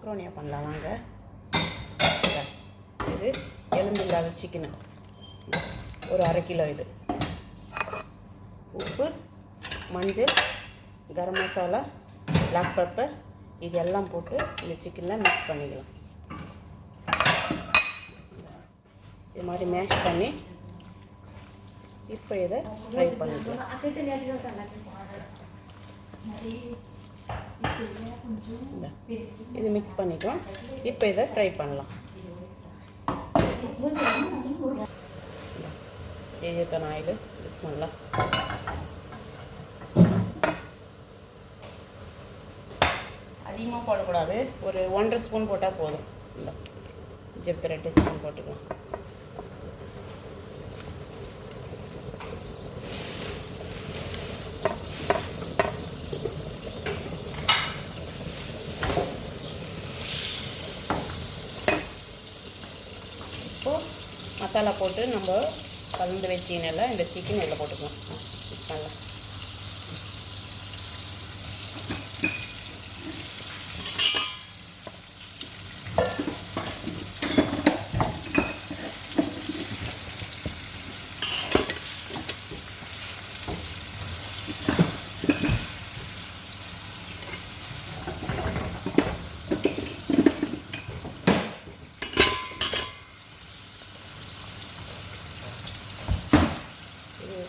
மக்ரோனியா பண்ணலாம் வாங்க. இது எலும்பு இல்லாத சிக்கனு ஒரு 1/2 கிலோ. இது உப்பு, மஞ்சள், கரம் மசாலா, பிளாக் பெப்பர் இது எல்லாம் போட்டு இந்த சிக்கனில் மிக்ஸ் பண்ணிக்கலாம். இது மாதிரி மேஷ் பண்ணி இப்போ இதை ஃப்ரை பண்ணிக்கலாம். இது மிக்ஸ் பண்ணிக்கலாம். இப்போ இதை ஃப்ரை பண்ணலாம். ஜெய்ஜெய்தான் ஆயில் பிஸ்மில்லாஹ். அதிகமாக போடக்கூடாது, ஒரு 1.5 ஸ்பூன் போட்டால் போதும். இந்த ஜெப்த 2 ஸ்பூன் போட்டுக்கலாம். இப்போது மசாலா போட்டு நம்ம கலந்து வச்சிங்கனால இந்த சிக்கன் இதில் போட்டுக்கலாம். நல்லா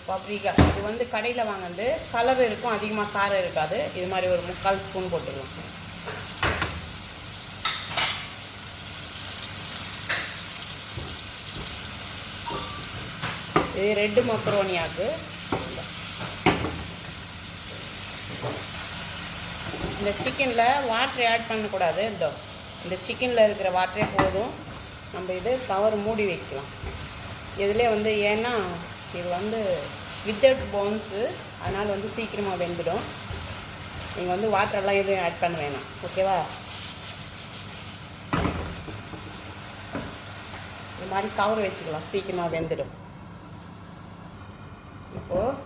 பாப்ரிகா இது வந்து கடையில் வாங்குறது கலர் இருக்கும், அதிகமாக காரம் இருக்காது. இது மாதிரி ஒரு 3/4 ஸ்பூன் போட்டுக்கலாம். இது ரெட்டு மக்ரோனியாக்கு. இந்த சிக்கனில் வாட்டர் ஆட் பண்ணக்கூடாது. இந்த சிக்கனில் இருக்கிற வாட்டரே போதும். நம்ம இது கவர் மூடி வைக்கலாம். இதிலே வந்து ஏன்னா இது வந்து வித்தவுட் போன்ஸு, அதனால் வந்து சீக்கிரமாக வெந்துடும். நீங்கள் வந்து வாட்டரெல்லாம் எதுவும் ஆட் பண்ண வேணாம். ஓகேவா? இது மாதிரி கவர் வச்சுக்கலாம், சீக்கிரமாக வெந்துடும். இப்போது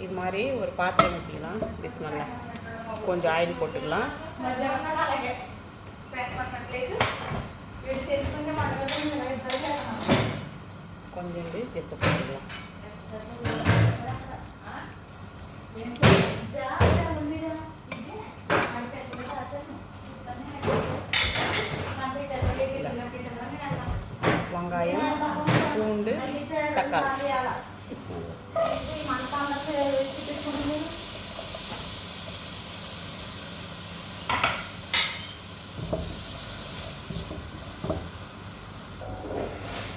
இது மாதிரி ஒரு பாத்திரம் வச்சுக்கலாம். பிஸ்மில்லாஹ். கொஞ்சம் ஆயில் போட்டுக்கலாம். கொஞ்சம் ஜெப்பு போட்டுக்கலாம். வெங்காயம், பூண்டு, தக்காளி.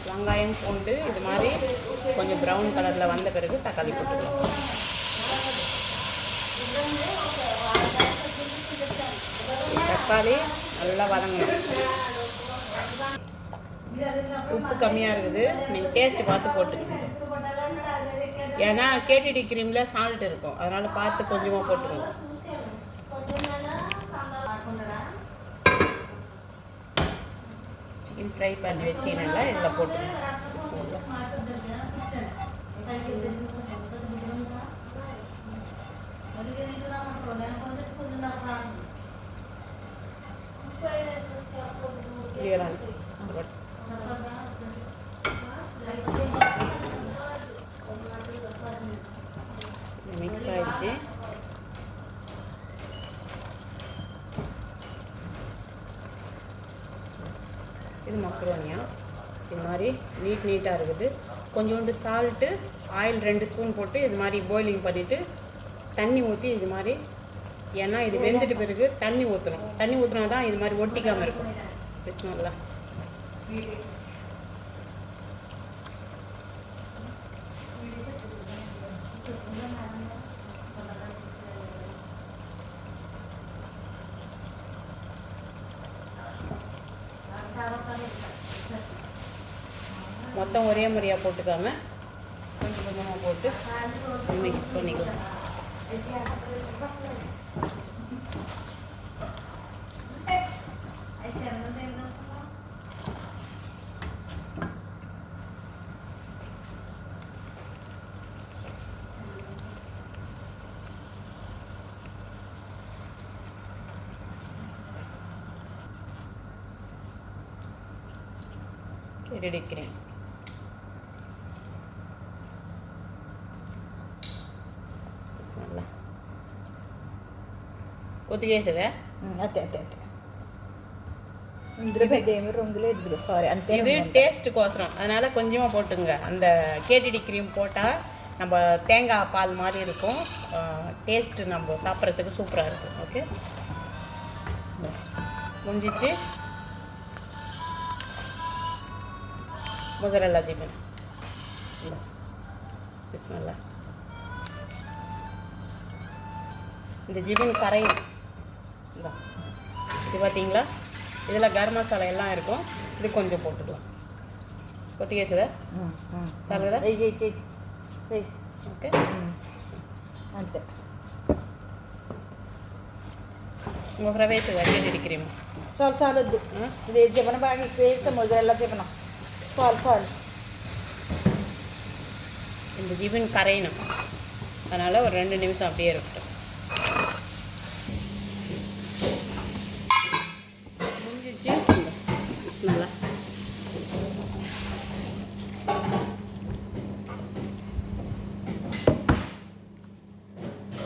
வெங்காயம், பூண்டு இது மாதிரி கொஞ்சம் ப்ரௌன் கலரில் வந்த பிறகு தக்காளி போட்டுக்கலாம். தக்காளி நல்லா வதங்கணும். உப்பு கம்மியாக இருக்குது, நீங்கள் டேஸ்ட்டு பார்த்து போட்டுக்கணும். ஏன்னா கேடிடி க்ரீமில் சால்ட் இருக்கும், அதனால் பார்த்து கொஞ்சமாக போட்டுக்கணும். சிக்கன் ஃப்ரை பண்ணி வச்சிங்கன்னா இதில் போட்டுக்கணும். மிக்ஸ் ஆயிடுச்சு. இது மக்ரோனியா இது மாதிரி நீட்டாக இருக்குது. கொஞ்சோண்டு சால்ட்டு, ஆயில் 2 ஸ்பூன் போட்டு இது மாதிரி பாயிலிங் பண்ணிவிட்டு தண்ணி ஊற்றி இது மாதிரி, ஏன்னா இது வெந்துட்டு பிறகு தண்ணி ஊற்றணும். தண்ணி ஊற்றினா தான் இது மாதிரி ஒட்டிக்காமல் இருக்கும். பிஸ்மில்லாஹ். மொத்தம் ஒரே முறையாக போட்டுக்காம கொஞ்சம் கொஞ்சமாக போட்டு மிக்ஸ் பண்ணிக்கலாம். கேட்டி கிரீம். కొద్దిగా వేసేదా? అంతే అంతే అంతే. ఇందులో పెద్ద ఏమి రంగులే ఇదిగో సారీ అంతే. இது டேஸ்ட் கோசரம், அதனால் கொஞ்சமாக போட்டுங்க. அந்த கேடிடி க்ரீம் போட்டால் நம்ம தேங்காய் பால் மாதிரி இருக்கும், டேஸ்ட்டு நம்ம சாப்பிட்றதுக்கு சூப்பராக இருக்கும். ஓகே, முடிஞ்சிச்சு. மொசரெல்லா சிக்கன் பிஸ்மில்லா. இந்த ஜிபின் கரையும் இந்த இது பார்த்தீங்களா, இதில் கரம் மசாலா எல்லாம் இருக்கும். இது கொஞ்சம் போட்டுக்கலாம். கொத்திக்க వేసేదా? చాలు కదా? ఓకే అంతే. ఇంకొక రవ్వ వేసేదా? కేజీ క్రీమ్ చాలు చాలు వద్దు. వేసి చెప్పన బాగా ఎక్కువ వేస్తే మొదలెల్లా చెప్పన. చాలు చాలు. இந்த ஜிபின் கரையணும், அதனால் ஒரு 2 நிமிஷம் அப்படியே இருக்கட்டும். முடிஞ்சிச்சு. நல்லா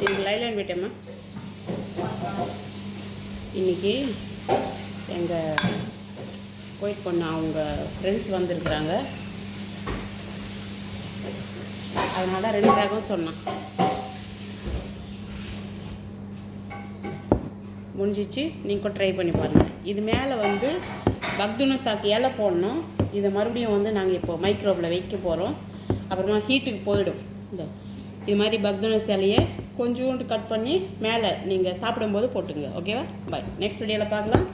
இதுக்கு லைலான் விட்டேம்மா. இன்றைக்கி எங்கள் குவைத் பொண்ணு அவங்க ஃப்ரெண்ட்ஸ் வந்திருக்குறாங்க, அதனால் 2 ரகம் சொன்னான். முடிஞ்சிச்சு. நீங்கள் ட்ரை பண்ணி பாருங்கள். இது மேலே வந்து பக்துன சாக்கு இலை போடணும். இதை மறுபடியும் வந்து நாங்கள் இப்போ மைக்ரோவில் வைக்க போகிறோம். அப்புறமா ஹீட்டுக்கு போயிடும். இது மாதிரி பக்துன இலையை கொஞ்சோண்டு கட் பண்ணி மேலே நீங்கள் சாப்பிடும்போது போட்டுங்க. ஓகேவா? பாய். நெக்ஸ்ட் வீடியோவில் பார்க்கலாம்.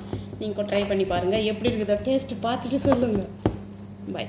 நீங்கள் ட்ரை பண்ணி பாருங்கள், எப்படி இருக்குதோ டேஸ்ட்டு பார்த்துட்டு சொல்லுங்கள். பாய்.